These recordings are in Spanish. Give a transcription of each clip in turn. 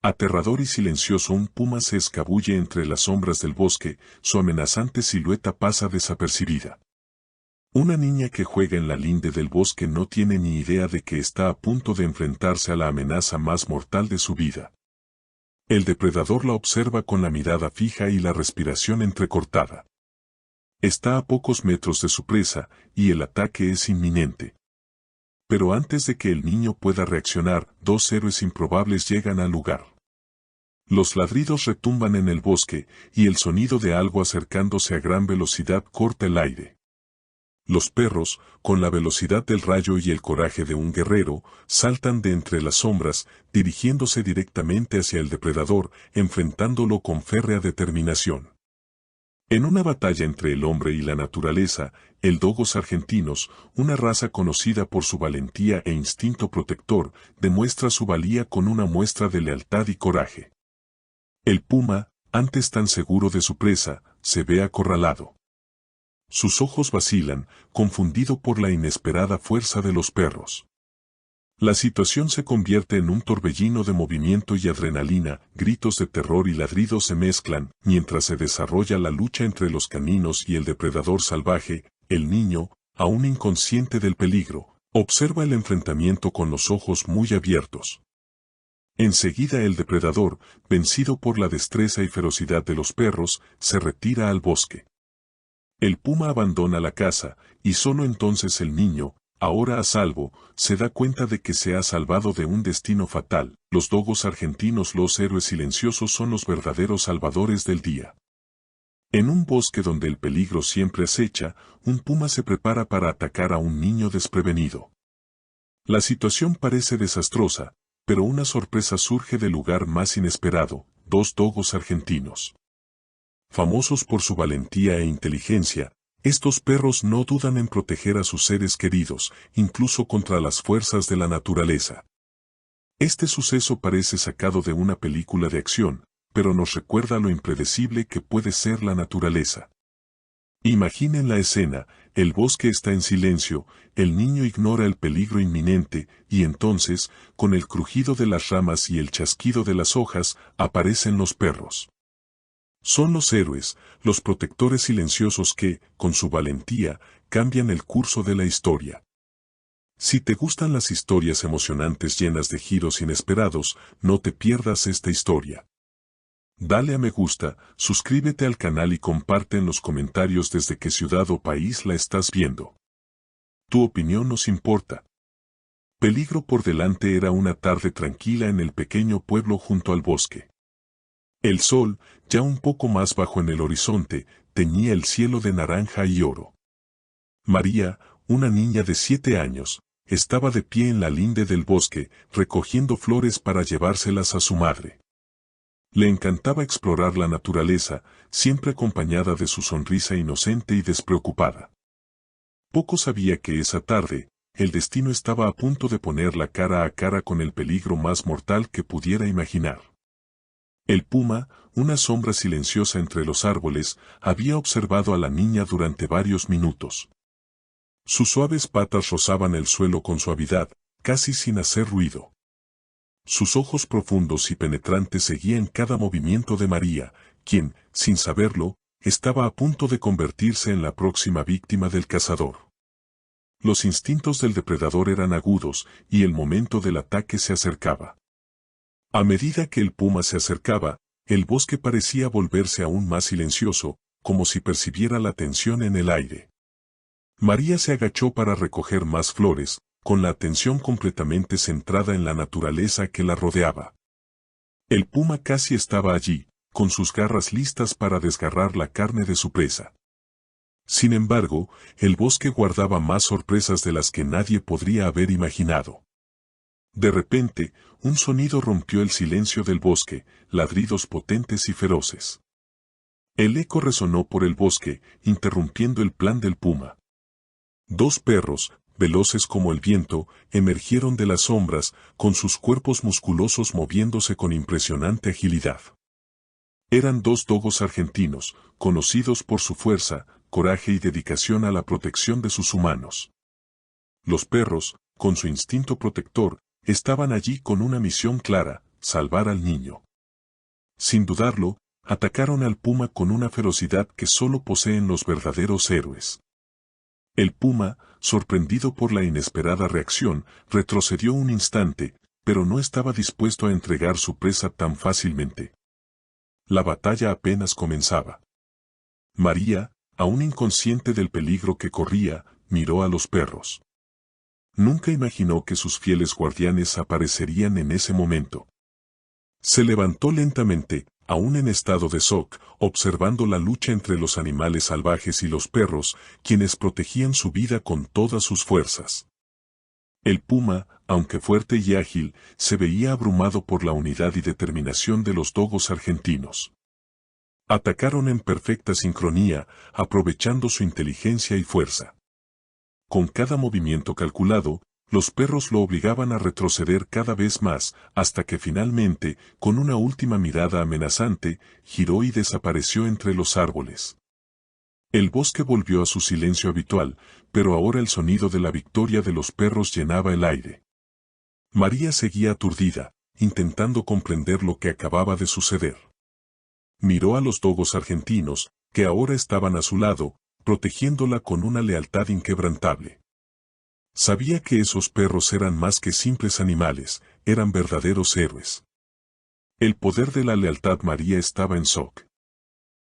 Aterrador y silencioso, un puma se escabulle entre las sombras del bosque, su amenazante silueta pasa desapercibida. Una niña que juega en la linde del bosque no tiene ni idea de que está a punto de enfrentarse a la amenaza más mortal de su vida. El depredador la observa con la mirada fija y la respiración entrecortada. Está a pocos metros de su presa, y el ataque es inminente. Pero antes de que el niño pueda reaccionar, dos héroes improbables llegan al lugar. Los ladridos retumban en el bosque, y el sonido de algo acercándose a gran velocidad corta el aire. Los perros, con la velocidad del rayo y el coraje de un guerrero, saltan de entre las sombras, dirigiéndose directamente hacia el depredador, enfrentándolo con férrea determinación. En una batalla entre el hombre y la naturaleza, el dogos argentinos, una raza conocida por su valentía e instinto protector, demuestra su valía con una muestra de lealtad y coraje. El puma, antes tan seguro de su presa, se ve acorralado. Sus ojos vacilan, confundido por la inesperada fuerza de los perros. La situación se convierte en un torbellino de movimiento y adrenalina, gritos de terror y ladridos se mezclan, mientras se desarrolla la lucha entre los caninos y el depredador salvaje. El niño, aún inconsciente del peligro, observa el enfrentamiento con los ojos muy abiertos. Enseguida el depredador, vencido por la destreza y ferocidad de los perros, se retira al bosque. El puma abandona la caza, y solo entonces el niño, ahora a salvo, se da cuenta de que se ha salvado de un destino fatal. Los dogos argentinos, los héroes silenciosos, son los verdaderos salvadores del día. En un bosque donde el peligro siempre acecha, un puma se prepara para atacar a un niño desprevenido. La situación parece desastrosa, pero una sorpresa surge del lugar más inesperado: dos dogos argentinos. Famosos por su valentía e inteligencia, estos perros no dudan en proteger a sus seres queridos, incluso contra las fuerzas de la naturaleza. Este suceso parece sacado de una película de acción, pero nos recuerda lo impredecible que puede ser la naturaleza. Imaginen la escena: el bosque está en silencio, el niño ignora el peligro inminente, y entonces, con el crujido de las ramas y el chasquido de las hojas, aparecen los perros. Son los héroes, los protectores silenciosos que, con su valentía, cambian el curso de la historia. Si te gustan las historias emocionantes llenas de giros inesperados, no te pierdas esta historia. Dale a me gusta, suscríbete al canal y comparte en los comentarios desde qué ciudad o país la estás viendo. Tu opinión nos importa. Peligro por delante. Era una tarde tranquila en el pequeño pueblo junto al bosque. El sol, ya un poco más bajo en el horizonte, teñía el cielo de naranja y oro. María, una niña de 7 años, estaba de pie en la linde del bosque, recogiendo flores para llevárselas a su madre. Le encantaba explorar la naturaleza, siempre acompañada de su sonrisa inocente y despreocupada. Poco sabía que esa tarde, el destino estaba a punto de ponerla cara a cara con el peligro más mortal que pudiera imaginar. El puma, una sombra silenciosa entre los árboles, había observado a la niña durante varios minutos. Sus suaves patas rozaban el suelo con suavidad, casi sin hacer ruido. Sus ojos profundos y penetrantes seguían cada movimiento de María, quien, sin saberlo, estaba a punto de convertirse en la próxima víctima del cazador. Los instintos del depredador eran agudos, y el momento del ataque se acercaba. A medida que el puma se acercaba, el bosque parecía volverse aún más silencioso, como si percibiera la tensión en el aire. María se agachó para recoger más flores, con la atención completamente centrada en la naturaleza que la rodeaba. El puma casi estaba allí, con sus garras listas para desgarrar la carne de su presa. Sin embargo, el bosque guardaba más sorpresas de las que nadie podría haber imaginado. De repente, un sonido rompió el silencio del bosque, ladridos potentes y feroces. El eco resonó por el bosque, interrumpiendo el plan del puma. Dos perros, veloces como el viento, emergieron de las sombras, con sus cuerpos musculosos moviéndose con impresionante agilidad. Eran dos dogos argentinos, conocidos por su fuerza, coraje y dedicación a la protección de sus humanos. Los perros, con su instinto protector, estaban allí con una misión clara: salvar al niño. Sin dudarlo, atacaron al puma con una ferocidad que solo poseen los verdaderos héroes. El puma, sorprendido por la inesperada reacción, retrocedió un instante, pero no estaba dispuesto a entregar su presa tan fácilmente. La batalla apenas comenzaba. María, aún inconsciente del peligro que corría, miró a los perros. Nunca imaginó que sus fieles guardianes aparecerían en ese momento. Se levantó lentamente, aún en estado de shock, observando la lucha entre los animales salvajes y los perros, quienes protegían su vida con todas sus fuerzas. El puma, aunque fuerte y ágil, se veía abrumado por la unidad y determinación de los dogos argentinos. Atacaron en perfecta sincronía, aprovechando su inteligencia y fuerza. Con cada movimiento calculado, los perros lo obligaban a retroceder cada vez más, hasta que finalmente, con una última mirada amenazante, giró y desapareció entre los árboles. El bosque volvió a su silencio habitual, pero ahora el sonido de la victoria de los perros llenaba el aire. María seguía aturdida, intentando comprender lo que acababa de suceder. Miró a los dogos argentinos, que ahora estaban a su lado, protegiéndola con una lealtad inquebrantable. Sabía que esos perros eran más que simples animales, eran verdaderos héroes. El poder de la lealtad. María estaba en shock.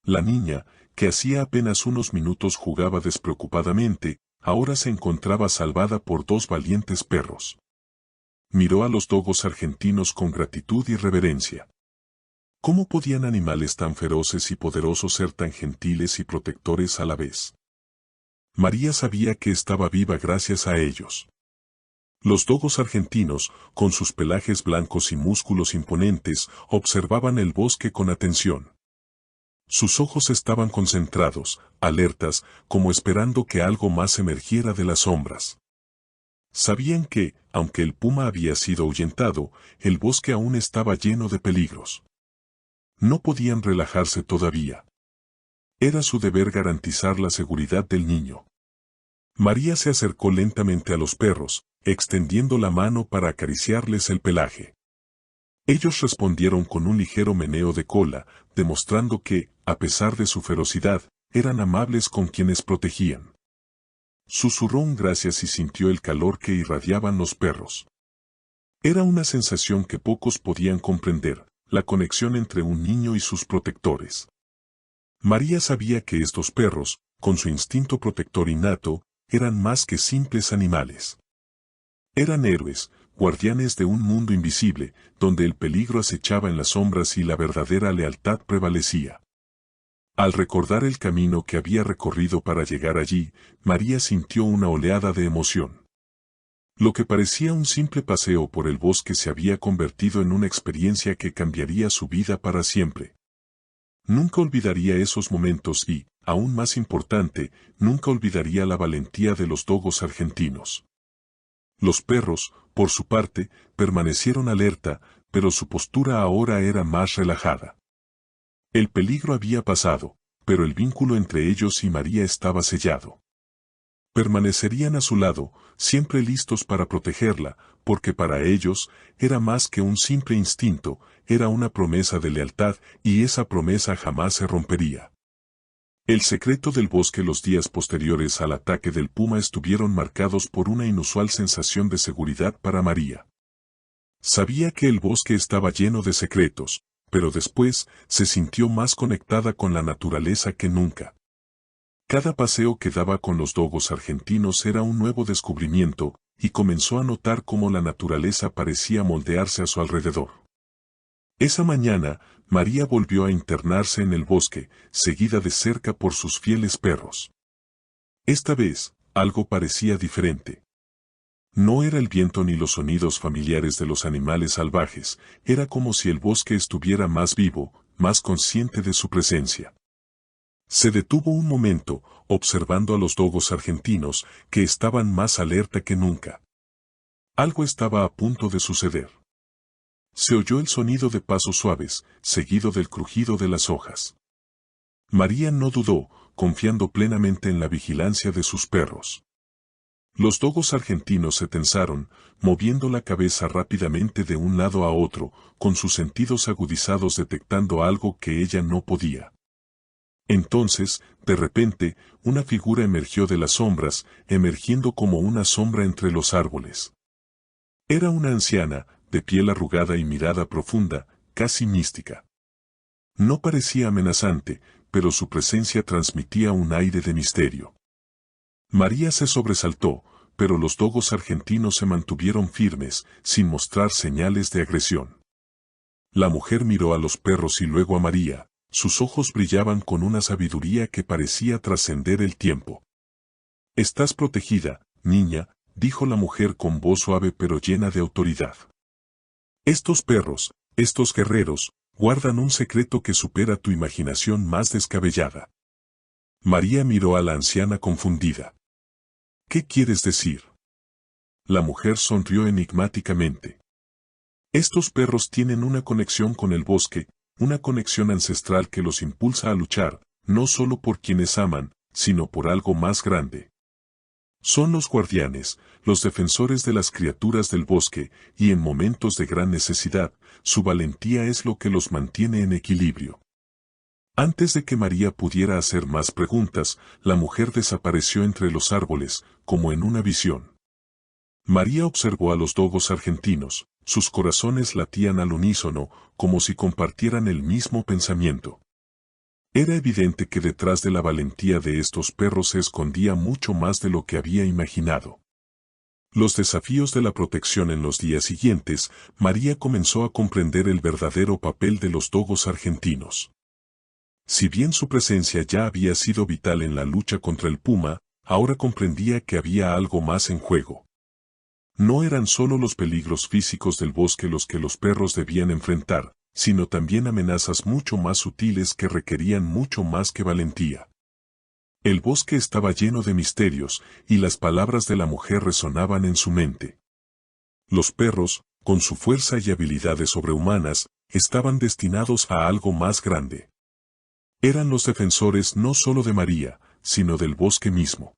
La niña, que hacía apenas unos minutos jugaba despreocupadamente, ahora se encontraba salvada por dos valientes perros. Miró a los dogos argentinos con gratitud y reverencia. ¿Cómo podían animales tan feroces y poderosos ser tan gentiles y protectores a la vez? María sabía que estaba viva gracias a ellos. Los dogos argentinos, con sus pelajes blancos y músculos imponentes, observaban el bosque con atención. Sus ojos estaban concentrados, alertas, como esperando que algo más emergiera de las sombras. Sabían que, aunque el puma había sido ahuyentado, el bosque aún estaba lleno de peligros. No podían relajarse todavía. Era su deber garantizar la seguridad del niño. María se acercó lentamente a los perros, extendiendo la mano para acariciarles el pelaje. Ellos respondieron con un ligero meneo de cola, demostrando que, a pesar de su ferocidad, eran amables con quienes protegían. Susurró un gracias y sintió el calor que irradiaban los perros. Era una sensación que pocos podían comprender, la conexión entre un niño y sus protectores. María sabía que estos perros, con su instinto protector innato, eran más que simples animales. Eran héroes, guardianes de un mundo invisible, donde el peligro acechaba en las sombras y la verdadera lealtad prevalecía. Al recordar el camino que había recorrido para llegar allí, María sintió una oleada de emoción. Lo que parecía un simple paseo por el bosque se había convertido en una experiencia que cambiaría su vida para siempre. Nunca olvidaría esos momentos y, aún más importante, nunca olvidaría la valentía de los dogos argentinos. Los perros, por su parte, permanecieron alerta, pero su postura ahora era más relajada. El peligro había pasado, pero el vínculo entre ellos y María estaba sellado. Permanecerían a su lado, siempre listos para protegerla, porque para ellos, era más que un simple instinto, era una promesa de lealtad, y esa promesa jamás se rompería. El secreto del bosque. Los días posteriores al ataque del puma estuvieron marcados por una inusual sensación de seguridad para María. Sabía que el bosque estaba lleno de secretos, pero después se sintió más conectada con la naturaleza que nunca. Cada paseo que daba con los dogos argentinos era un nuevo descubrimiento, y comenzó a notar cómo la naturaleza parecía moldearse a su alrededor. Esa mañana, María volvió a internarse en el bosque, seguida de cerca por sus fieles perros. Esta vez, algo parecía diferente. No era el viento ni los sonidos familiares de los animales salvajes, era como si el bosque estuviera más vivo, más consciente de su presencia. Se detuvo un momento, observando a los dogos argentinos, que estaban más alerta que nunca. Algo estaba a punto de suceder. Se oyó el sonido de pasos suaves, seguido del crujido de las hojas. María no dudó, confiando plenamente en la vigilancia de sus perros. Los dogos argentinos se tensaron, moviendo la cabeza rápidamente de un lado a otro, con sus sentidos agudizados detectando algo que ella no podía. Entonces, de repente, una figura emergió de las sombras, emergiendo como una sombra entre los árboles. Era una anciana, de piel arrugada y mirada profunda, casi mística. No parecía amenazante, pero su presencia transmitía un aire de misterio. María se sobresaltó, pero los dogos argentinos se mantuvieron firmes, sin mostrar señales de agresión. La mujer miró a los perros y luego a María, sus ojos brillaban con una sabiduría que parecía trascender el tiempo. «Estás protegida, niña», dijo la mujer con voz suave pero llena de autoridad. «Estos perros, estos guerreros, guardan un secreto que supera tu imaginación más descabellada». María miró a la anciana confundida. «¿Qué quieres decir?». La mujer sonrió enigmáticamente. «Estos perros tienen una conexión con el bosque, una conexión ancestral que los impulsa a luchar, no solo por quienes aman, sino por algo más grande. Son los guardianes, los defensores de las criaturas del bosque, y en momentos de gran necesidad, su valentía es lo que los mantiene en equilibrio». Antes de que María pudiera hacer más preguntas, la mujer desapareció entre los árboles, como en una visión. María observó a los dogos argentinos, sus corazones latían al unísono, como si compartieran el mismo pensamiento. Era evidente que detrás de la valentía de estos perros se escondía mucho más de lo que había imaginado. Los desafíos de la protección en los días siguientes, María comenzó a comprender el verdadero papel de los dogos argentinos. Si bien su presencia ya había sido vital en la lucha contra el puma, ahora comprendía que había algo más en juego. No eran solo los peligros físicos del bosque los que los perros debían enfrentar, sino también amenazas mucho más sutiles que requerían mucho más que valentía. El bosque estaba lleno de misterios, y las palabras de la mujer resonaban en su mente. Los perros, con su fuerza y habilidades sobrehumanas, estaban destinados a algo más grande. Eran los defensores no solo de María, sino del bosque mismo.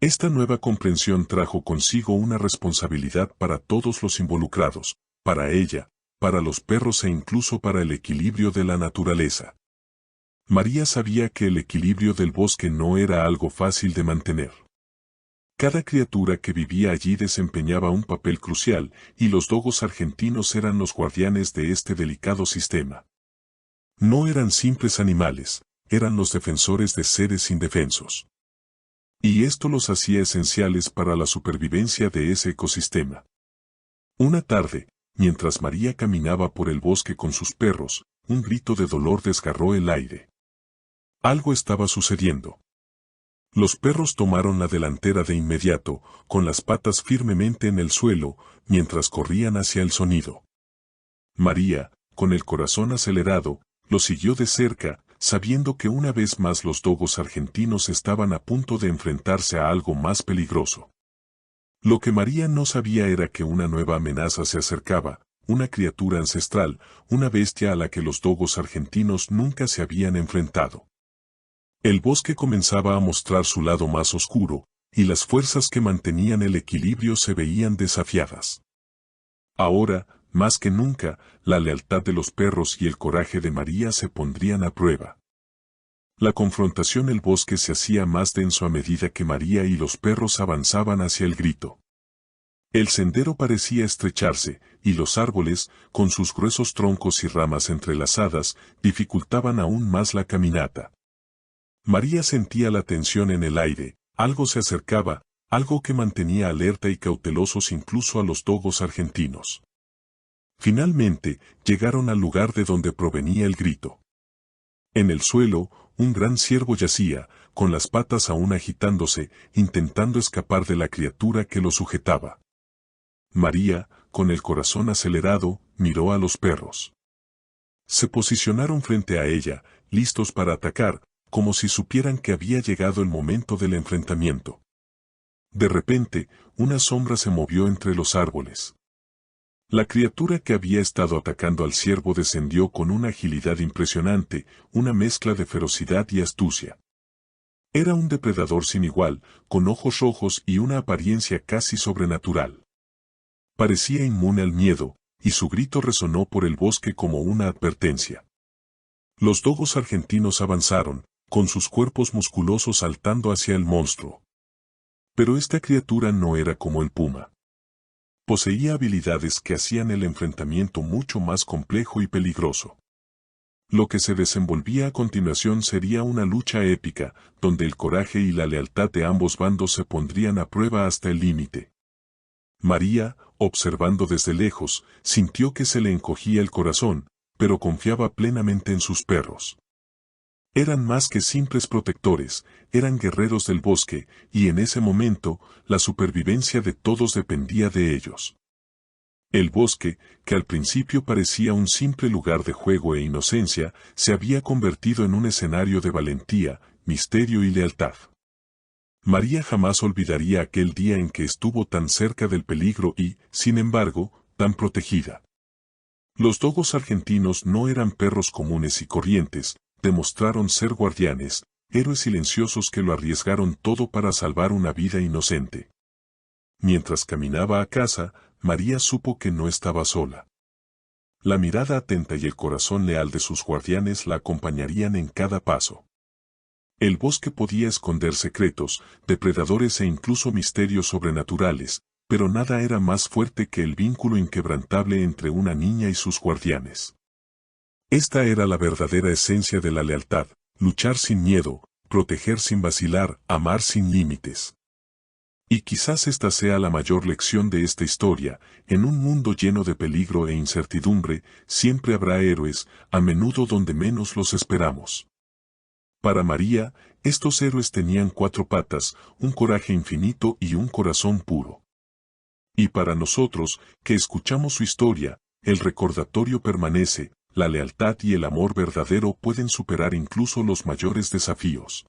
Esta nueva comprensión trajo consigo una responsabilidad para todos los involucrados, para ella, para los perros e incluso para el equilibrio de la naturaleza. María sabía que el equilibrio del bosque no era algo fácil de mantener. Cada criatura que vivía allí desempeñaba un papel crucial, y los dogos argentinos eran los guardianes de este delicado sistema. No eran simples animales, eran los defensores de seres indefensos. Y esto los hacía esenciales para la supervivencia de ese ecosistema. Una tarde, mientras María caminaba por el bosque con sus perros, un grito de dolor desgarró el aire. Algo estaba sucediendo. Los perros tomaron la delantera de inmediato, con las patas firmemente en el suelo, mientras corrían hacia el sonido. María, con el corazón acelerado, lo siguió de cerca, sabiendo que una vez más los dogos argentinos estaban a punto de enfrentarse a algo más peligroso. Lo que María no sabía era que una nueva amenaza se acercaba, una criatura ancestral, una bestia a la que los dogos argentinos nunca se habían enfrentado. El bosque comenzaba a mostrar su lado más oscuro, y las fuerzas que mantenían el equilibrio se veían desafiadas. Ahora, más que nunca, la lealtad de los perros y el coraje de María se pondrían a prueba. La confrontación en el bosque se hacía más denso a medida que María y los perros avanzaban hacia el grito. El sendero parecía estrecharse, y los árboles, con sus gruesos troncos y ramas entrelazadas, dificultaban aún más la caminata. María sentía la tensión en el aire, algo se acercaba, algo que mantenía alerta y cautelosos incluso a los dogos argentinos. Finalmente, llegaron al lugar de donde provenía el grito. En el suelo, un gran ciervo yacía, con las patas aún agitándose, intentando escapar de la criatura que lo sujetaba. María, con el corazón acelerado, miró a los perros. Se posicionaron frente a ella, listos para atacar, como si supieran que había llegado el momento del enfrentamiento. De repente, una sombra se movió entre los árboles. La criatura que había estado atacando al ciervo descendió con una agilidad impresionante, una mezcla de ferocidad y astucia. Era un depredador sin igual, con ojos rojos y una apariencia casi sobrenatural. Parecía inmune al miedo, y su grito resonó por el bosque como una advertencia. Los dogos argentinos avanzaron, con sus cuerpos musculosos saltando hacia el monstruo. Pero esta criatura no era como el puma. Poseía habilidades que hacían el enfrentamiento mucho más complejo y peligroso. Lo que se desenvolvía a continuación sería una lucha épica, donde el coraje y la lealtad de ambos bandos se pondrían a prueba hasta el límite. María, observando desde lejos, sintió que se le encogía el corazón, pero confiaba plenamente en sus perros. Eran más que simples protectores, eran guerreros del bosque, y en ese momento, la supervivencia de todos dependía de ellos. El bosque, que al principio parecía un simple lugar de juego e inocencia, se había convertido en un escenario de valentía, misterio y lealtad. María jamás olvidaría aquel día en que estuvo tan cerca del peligro y, sin embargo, tan protegida. Los dogos argentinos no eran perros comunes y corrientes, demostraron ser guardianes, héroes silenciosos que lo arriesgaron todo para salvar una vida inocente. Mientras caminaba a casa, María supo que no estaba sola. La mirada atenta y el corazón leal de sus guardianes la acompañarían en cada paso. El bosque podía esconder secretos, depredadores e incluso misterios sobrenaturales, pero nada era más fuerte que el vínculo inquebrantable entre una niña y sus guardianes. Esta era la verdadera esencia de la lealtad, luchar sin miedo, proteger sin vacilar, amar sin límites. Y quizás esta sea la mayor lección de esta historia: en un mundo lleno de peligro e incertidumbre, siempre habrá héroes, a menudo donde menos los esperamos. Para María, estos héroes tenían 4 patas, un coraje infinito y un corazón puro. Y para nosotros, que escuchamos su historia, el recordatorio permanece: la lealtad y el amor verdadero pueden superar incluso los mayores desafíos.